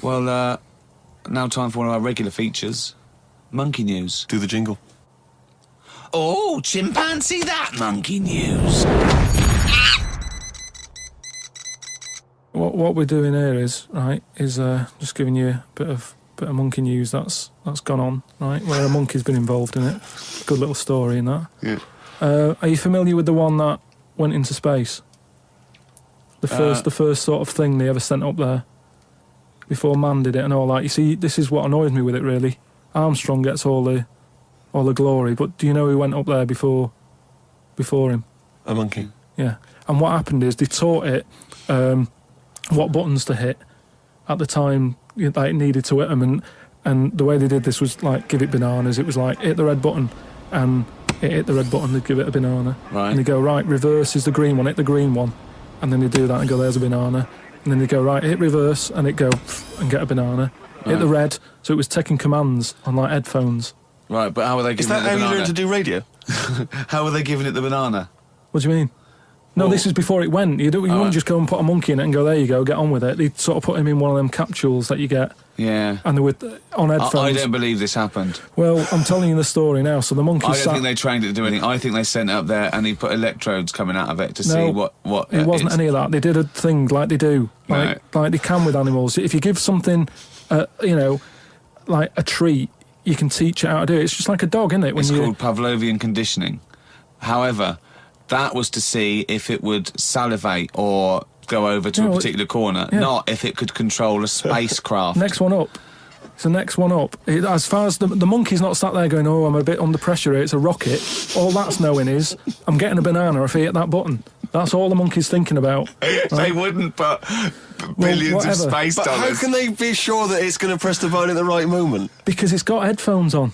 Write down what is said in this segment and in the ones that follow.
Well, now time for one of our regular features, Monkey News. Do the jingle. Oh, chimpanzee that Monkey News. What we're doing here is just giving you a bit of monkey news that's gone on, right? Where a monkey's been involved in it. Good little story in that. Yeah. Are you familiar with the one that went into space? The first sort of thing they ever sent up there before man did it and all that. You see, this is what annoys me with it really. Armstrong gets all the glory, but do you know who went up there before him? A monkey. Yeah. And what happened is they taught it what buttons to hit at the time that it needed to hit them, and the way they did this was like give it bananas. It was like hit the red button, and it hit the red button, they'd give it a banana. Right. And they go, right, reverse is the green one, hit the green one, and then they do that and go, there's a banana. And then they go, right, hit reverse, and it go and get a banana. Right. Hit the red, so it was taking commands on like headphones. Right, but how are they giving Is that it the how banana? you learn to do radio? How are they giving it the banana? What do you mean? No, Well- this is before it went. You wouldn't just go and put a monkey in it and go, there you go, get on with it. They'd sort of put him in one of them capsules that you get, Yeah. and they were on headphones. I don't believe this happened. Well, I'm telling you the story now. So the monkey I don't sat... think they trained it to do anything. I think they sent it up there and he put electrodes coming out of it to No, see what It wasn't any of that. They did a thing like they do, Right. like they can with animals. If you give something, like a treat, you can teach it how to do it. It's just like a dog, isn't it? It's called Pavlovian conditioning. However, that was to see if it would salivate or go over to a particular corner, not if it could control a spacecraft. Next one up. It's the next one up. As far as the monkey's not sat there going, oh, I'm a bit under pressure here, it's a rocket. All that's knowing is, I'm getting a banana if I hit that button. That's all the monkey's thinking about. Right? They wouldn't put billions of space But dollars. how can they be sure that it's going to press the button at the right moment? Because it's got headphones on.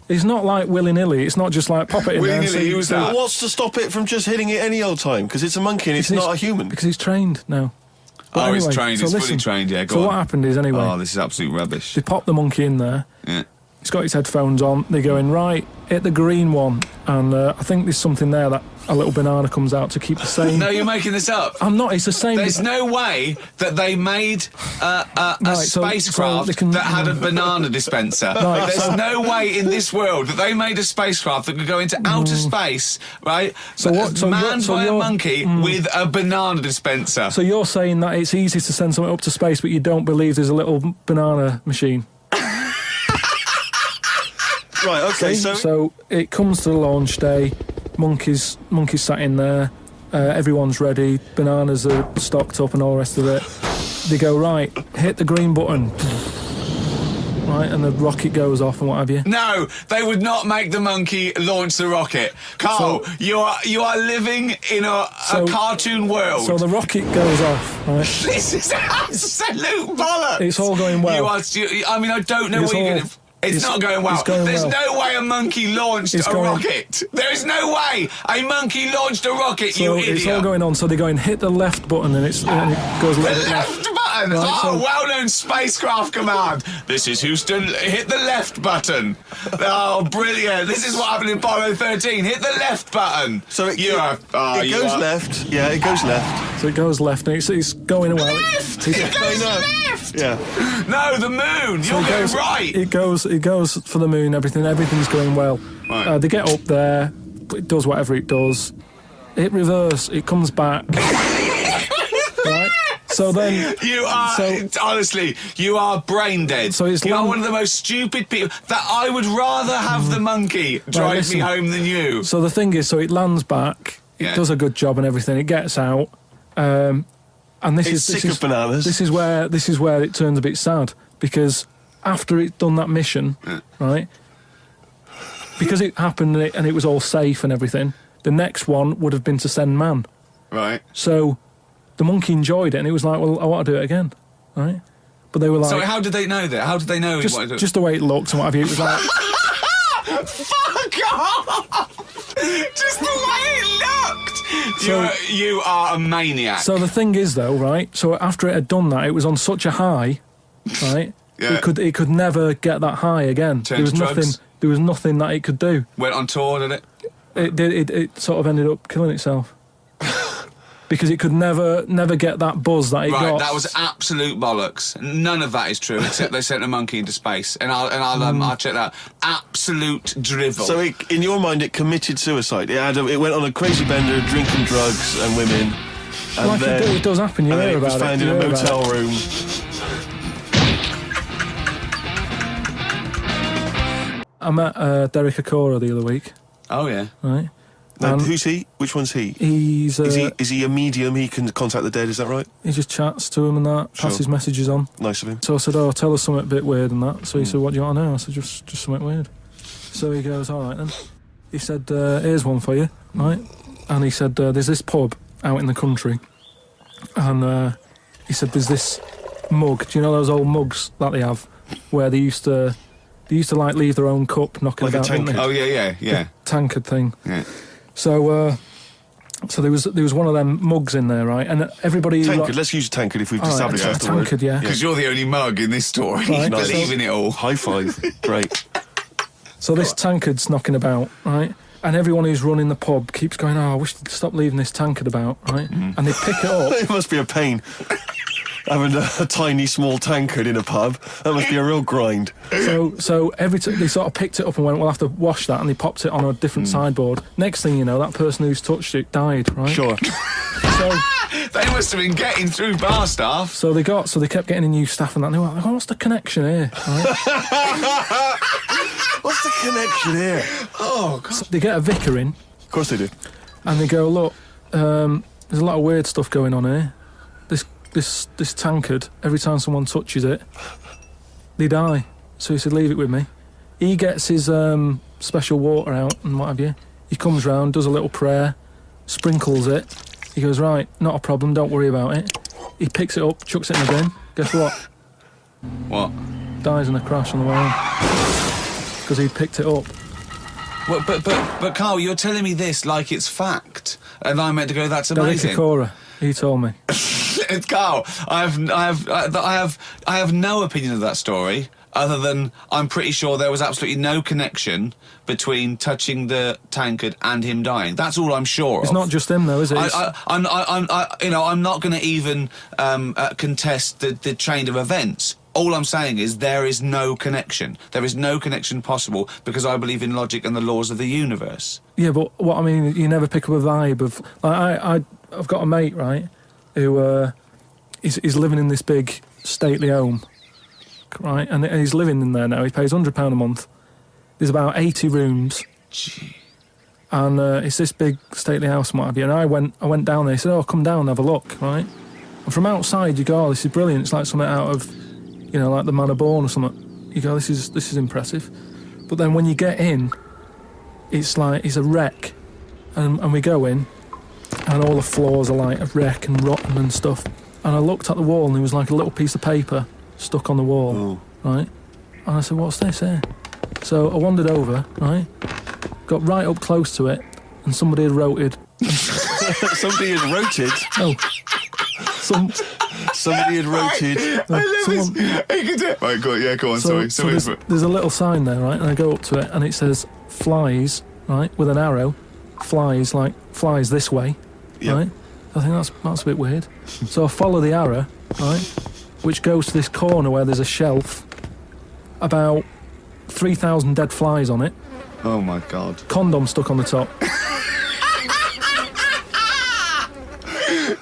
It's not like willy-nilly. It's not just like pop it in there. Willy-nilly, who's that? But what's to stop it from just hitting it any old time? Because it's a monkey and it's not a human. Because he's trained now. But anyway, it's trained. so It's fully listen, trained. Yeah, go So on. what happened is, anyway, Oh, this is absolute rubbish. they pop the monkey in there. Yeah. He's got his headphones on. They're going, right, hit the green one. And I think there's something there that a little banana comes out to keep the same. No, you're making this up. I'm not. It's the same. There's no way that they made a spacecraft that had a banana dispenser. Right, There's no way in this world that they made a spacecraft that could go into outer space, right? Manned by a monkey with a banana dispenser. So you're saying that it's easy to send something up to space, but you don't believe there's a little banana machine? Right, okay, So it comes to the launch day. Monkeys sat in there. Everyone's ready. Bananas are stocked up and all the rest of it. They go, right, hit the green button. Right, and the rocket goes off and what have you. No, they would not make the monkey launch the rocket. Carl, you are living in a cartoon world. So the rocket goes off, right? This is absolute bollocks. It's all going well. I don't know what you're going to... It's not going well. There's no way a monkey launched a rocket. There is no way a monkey launched a rocket, you idiot. It's all going on. So they're going, hit the left button, and it goes a little bit left. Left button. Right, well-known spacecraft command. This is Houston. Hit the left button. Oh, brilliant. This is what happened in Apollo 13. Hit the left button. So it goes left. Yeah, it goes left. So it goes left, and it's going well. Left. It goes left. Yeah. No, the moon. You're going right. It goes for the moon. Everything's going well. Right. They get up there. It does whatever it does. Hit reverse. It comes back. Right. So then honestly, you are brain dead. So you are one of the most stupid people. That I would rather have the monkey drive me home than you. So the thing is, so it lands back. It does a good job and everything. It gets out. And It's sick of bananas. This is where it turns a bit sad, because after it's done that mission, right? Because it happened and it was all safe and everything. The next one would have been to send man. Right. So the monkey enjoyed it, and it was like, well, I want to do it again, right? But they were like, so how did they know that? How did they know? Just the way it looked and what have you. It was like, fuck off! Just the way it looked. You are a maniac. So the thing is, though, right? So after it had done that, it was on such a high, right? Yeah. It could never get that high again. There was nothing that it could do. Went on tour, did it? It sort of ended up killing itself. because it could never get that buzz that it got. Right, that was absolute bollocks. None of that is true, except they sent a monkey into space, and I'll check that. Absolute drivel. So in your mind, it committed suicide. It went on a crazy bender, drinking drugs and women. And like then, it does happen. You hear about it. It was found in a motel room. I met Derek Akora the other week. Oh yeah. Right. Now, who's he? Which one's he? He's is he a medium? He can contact the dead. Is that right? He just chats to him and that, passes messages on. Nice of him. So I said, "Oh, tell us something a bit weird and that." So he said, "What do you want to know?" I said, "Just something weird." So he goes, "All right then." He said, "Here's one for you, right?" And he said, "There's this pub out in the country, and he said there's this mug. Do you know those old mugs that they have, where they used to like leave their own cup knocking like about, a tankard. Oh yeah. The tankard thing. Yeah. So there was one of them mugs in there, right? And everybody... Tankard, let's use tankard if we've established a the word. tankard, yeah. Because you're the only mug in this story. Right. You believe in it all. High five. Great. So this tankard's knocking about, right? And everyone who's running the pub keeps going, "Oh, I wish they'd stop leaving this tankard about," right? And they pick it up. It must be a pain. Having a tiny, small tankard in a pub, that must be a real grind. So every time they sort of picked it up and went, "We'll have to wash that," and they popped it on a different sideboard. Next thing you know, that person who's touched it died, right? Sure. So They must have been getting through bar staff. So they kept getting new staff and that. And they were like, "Oh, what's the connection here?" Right? What's the connection here? Oh God. So they get a vicar in. Of course they do. And they go, "Look, there's a lot of weird stuff going on here. This tankard, every time someone touches it, they die." So he said, "Leave it with me." He gets his special water out and what have you. He comes round, does a little prayer, sprinkles it. He goes, "Right, not a problem, don't worry about it." He picks it up, chucks it in the bin. Guess what? What? Dies in a crash on the way home. Because he picked it up. Well, but Carl, you're telling me this like it's fact, and I'm meant to go, "That's amazing." Derek Akora, he told me. Carl, I have no opinion of that story other than I'm pretty sure there was absolutely no connection between touching the tankard and him dying. That's all I'm sure of. It's not just him though, is it? I'm not going to even contest the chain of events. All I'm saying is there is no connection. There is no connection possible because I believe in logic and the laws of the universe. Yeah, but what I mean, you never pick up a vibe of... Like, I've got a mate, right, who is living in this big stately home, right, and he's living in there now. He pays £100 a month. There's about 80 rooms. Gee. And it's this big stately house and what have you. And I went down there. He said, "Oh, come down and have a look," right? And from outside you go, "Oh, this is brilliant. It's like something out of, like the Man of Born or something." You go, this is impressive. But then when you get in, it's like it's a wreck. And we go in, and all the floors are like a wreck and rotten and stuff. And I looked at the wall, and there was like a little piece of paper stuck on the wall, right? And I said, "What's this here?" So I wandered over, right? Got right up close to it, and somebody had wrote it. Somebody had wrote it? Oh. Somebody had wrote it. Right, go on, sorry. So there's a little sign there, right? And I go up to it, and it says "flies," right, with an arrow. Flies, like flies this way, Yep. right? I think that's a bit weird. So I follow the arrow, right, which goes to this corner where there's a shelf, about 3,000 dead flies on it. Oh my God. Condom stuck on the top.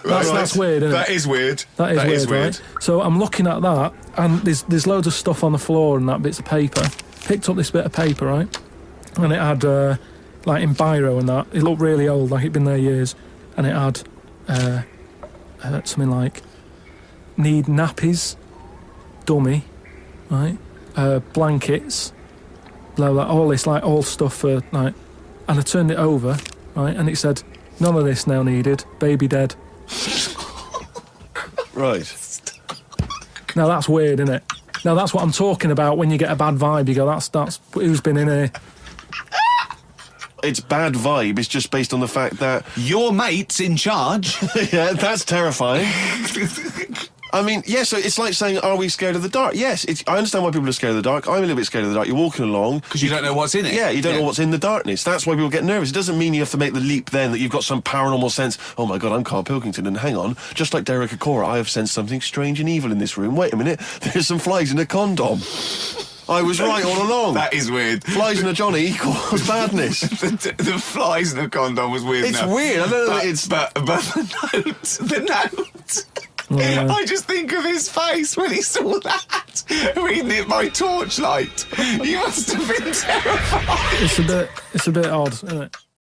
That's weird, isn't it? That is weird. That is weird, right? So I'm looking at that, and there's loads of stuff on the floor and that, bits of paper. Picked up this bit of paper, right? And it had, like in biro and that, it looked really old, like it'd been there years. And it had something like, "Need nappies, dummy," right? Blankets, blah, blah, all this, like, all stuff for, like... And I turned it over, right? And it said, "None of this now needed, baby dead." Right. Now that's weird, isn't it? Now that's what I'm talking about when you get a bad vibe. You go, that's who's been in here. It's bad vibe. It's just based on the fact that... Your mate's in charge. Yeah, that's terrifying. I mean, yeah, so it's like saying, are we scared of the dark? Yes, I understand why people are scared of the dark. I'm a little bit scared of the dark. You're walking along. Because you don't know what's in it. Yeah, you don't know what's in the darkness. That's why people get nervous. It doesn't mean you have to make the leap then that you've got some paranormal sense. Oh my God, I'm Carl Pilkington, and hang on, just like Derek Acora, I have sensed something strange and evil in this room. Wait a minute, there's some flies in a condom. I was right all along. That is weird. Flies in a Johnny equals badness. The flies in a condom was weird. It's weird. I don't know. But the note. Yeah. I just think of his face when he saw that, reading it by torchlight. He must have been terrified. It's a bit odd, isn't it?